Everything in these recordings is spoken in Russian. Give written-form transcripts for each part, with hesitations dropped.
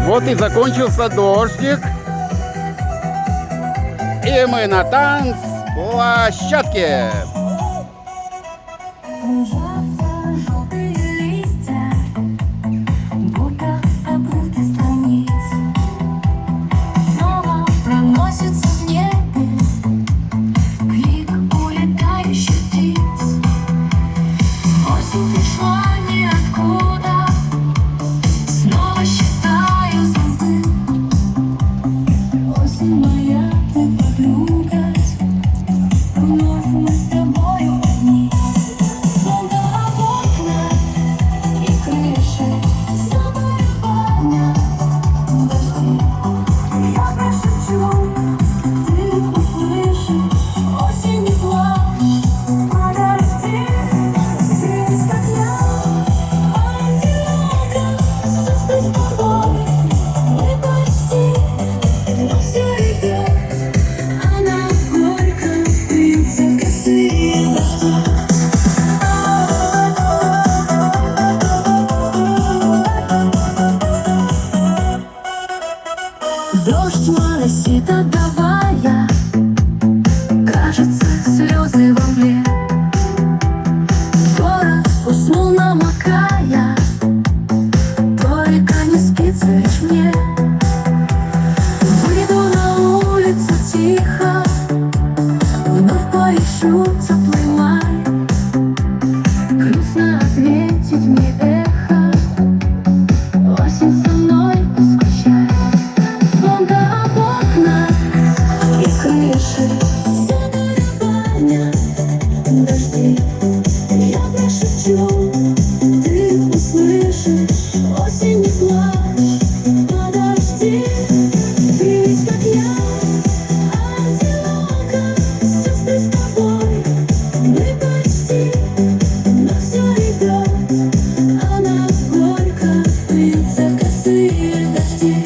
Вот и закончился дождик. И мы на танцплощадке. Кружатся желтые листья, будто обрывки страниц. Снова проносится в небе крик улетающих птиц. Осень пришла ниоткуда, снова считаю зубы. Осень моя, ты подруга, вновь мы с тобою одни. Солнце об окна и крыши, забарабаня дожди. Я прошепчу, ты услышишь осенний плач. Подожди, ты ведь как я, одинока, состой с тобой. Мы почти, но все идет, она горько, льются косые дожди. Дождь моросит, отдавая, кажется, слезы во мгле. Город уснул, намокая, только не спится лишь мне. Выйду на улицу тихо, вновь поищу теплый май. Грустно ответить мне эхо, осень со мной поскучай. Звонко об окна и крыши, забарабанят дожди. Я прошепчу, ты услышишь осенний плач. Подожди, ты ведь как я, одинока, сестры с тобой. Мы почти, но все идет, она горько, льются косые дожди.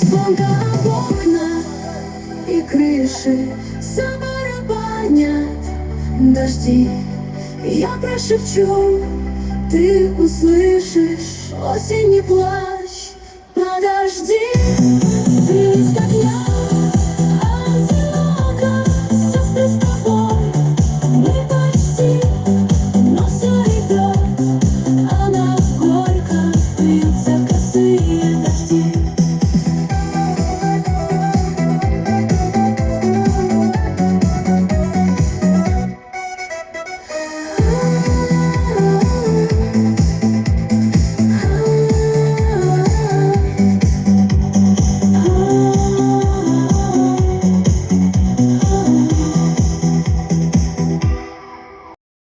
Звонко об окна и крыши, забарабанят дожди. Я прошепчу, ты услышишь осенний плач. Подожди.